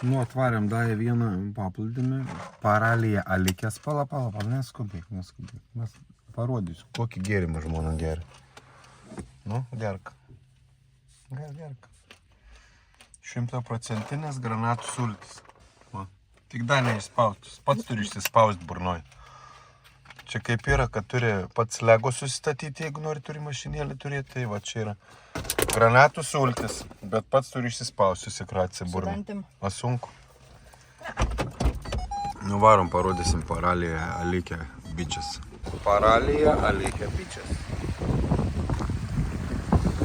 Nu, atvarėm davė vieną paplūdimį, paralėje alikęs, pala, neskubėk. Mes parodysiu, kokį gėrimą žmona geria. Nu, gerk. Gerk. 100% granatų sultis. Va. Tik dar neišspaustus. Pats turi išsispausti burnoj. Čia kaip yra, kad turi pats lego susistatyti, jeigu nori turi mašinėlį turėti, tai va čia yra granatų sultis, bet pats turi išsispausti, susikratsi burną. Va sunku. Nuvarom, parodysim paralėje alikę bičias. Paralėje alikę bičias.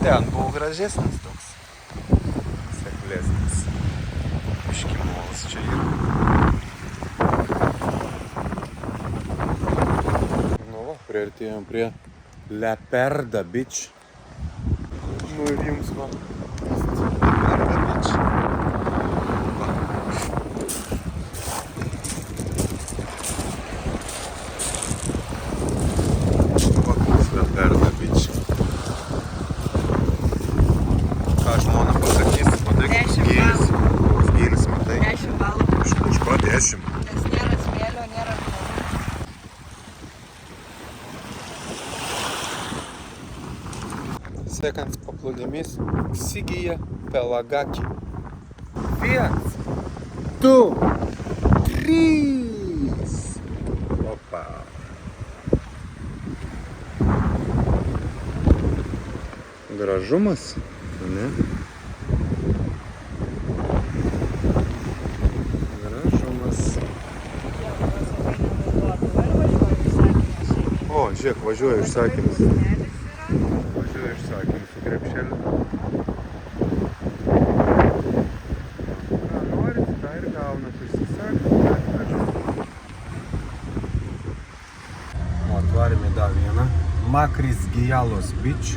Ten buvo gražesnis toks. Seklesnis. Iškimolas čia yra. Priartėjom prie Leperda Beach. Nu ir jums va. Leperda Beach. Va. Va, koks Leperda Beach. Ką žmona pasakys? Matai, koks gylis. Koks gylis, matai? 10 balų. Iš ko 10? Nes nėra smėlio, nėra žmonių. Sekantis paplūdimys Sigija Pelagaki. 1, 2, 3. Opa. Gražumas, ne? Gražumas. O, žiūrėk, važiuoja užsakymas. Važiuoja užsakymas su krepšeliu. Ką norit, tą ir gaunat, užsisakot. O, atvarėme dar vieną. Makris Gijalos Beach.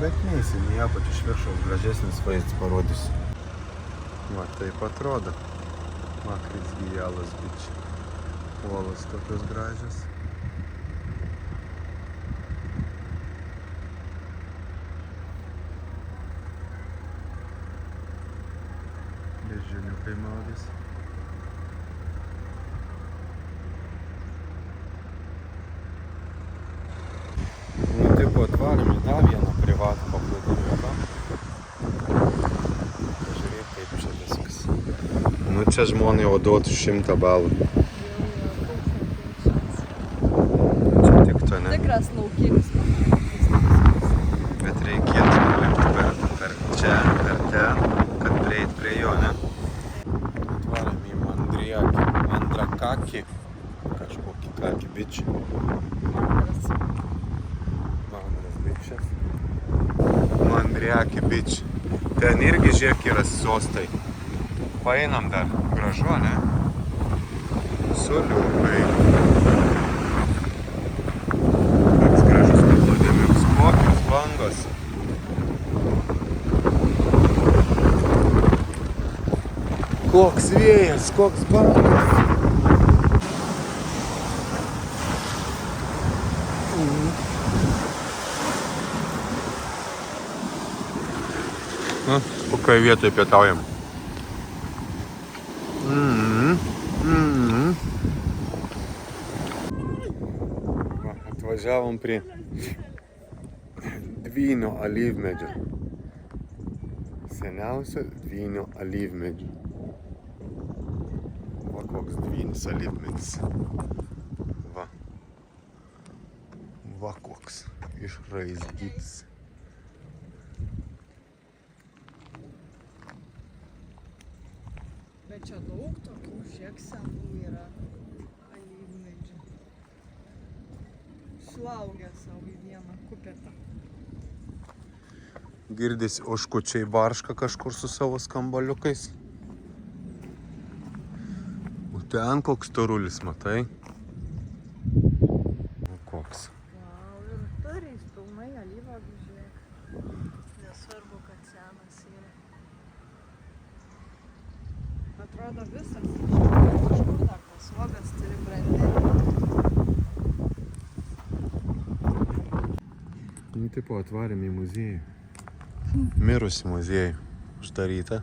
Bet neįsim į apačią, iš viršaus gražesnis vaizdas parodysiu. Va, taip atrodo. Makris Gijalos Beach. Uolos tokios gražios. Beždžioniukai maudys. Nu, taip atvarėme dar vieną privatų paplūdimiuką. Pažiūrėk, kaip čia viskas. Nu, čia žmonai jau duotų 100 balų. Čia tiktų, ne? Tikras laukinis. Bet reikėtų nulipti per čia, per ten, kad prieit prie jo, ne? Atvarėm į Mandrakaki. Kažkokį Kaki Beach. Mandras Beach'as. Mandriaki Beach. Ten irgi žiūrėk yra sostai. Paeinam dar. Gražu, ne? Soliukai. Toks gražus paplūdimiukas. Kokios bangos. Koks vėjas, koks bangas. Na, kokioj vietoje pietaujam. Va, atvažiavom prie Dvynio alyvmedžio. Seniausio Dvynio alyvmedžio. Va, koks Dvynis alyvmedis. Va. Va, koks išraizgytis. Bet čia daug tokių šiek senų yra alyvmedžių. Suaugę savo į vieną kupetą. Girdisi oškučiai barška kažkur su savo skambaliukais. O ten koks torulis, matai? O koks. Vau, ir turės pilnai alyvuogių, žiūrėk. Nesvarbu, kad senas yra. Atrodo visas. Kažkur dar tas uogas turi brandinti. Nu, tipo, atvarėm į muziejų. Mirusi muziejų. Uždaryta.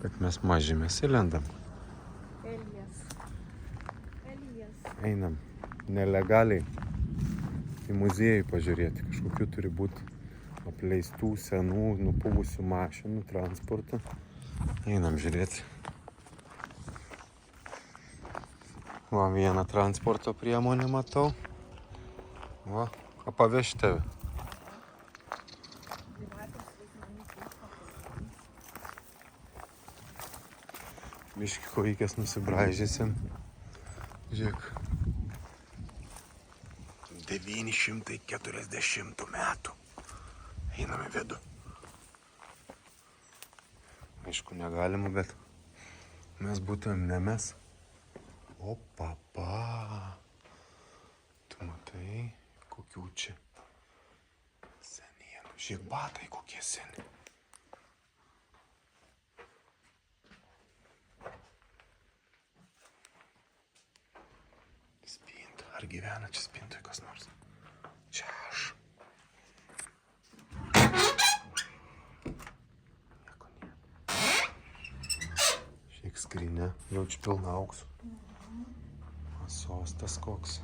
kad mes maži, mes įlendam. Elijas. Elijas. Einam nelegaliai į muziejų pažiūrėti. Kažkokių turi būti apleistų, senų, nupuvusių mašinų, transportų. Einam žiūrėti. Va, vieną transporto priemonę matau. Va, ką pavežti tave. Biški kojikės nusibraižysim. Žiūrėk. 940 metų. Einame vidų. Aišku, negalima, bet mes būtumėm ne mes. O papa. Tu matai, kokių čia senienų. Žiūrėk, batai kokie seni. Spinta. Ar gyvena čia spintoje kas nors? Čia aš. Nieko nėra. Šiek skrinė. Jaučiu pilną auksų. Sostas koks.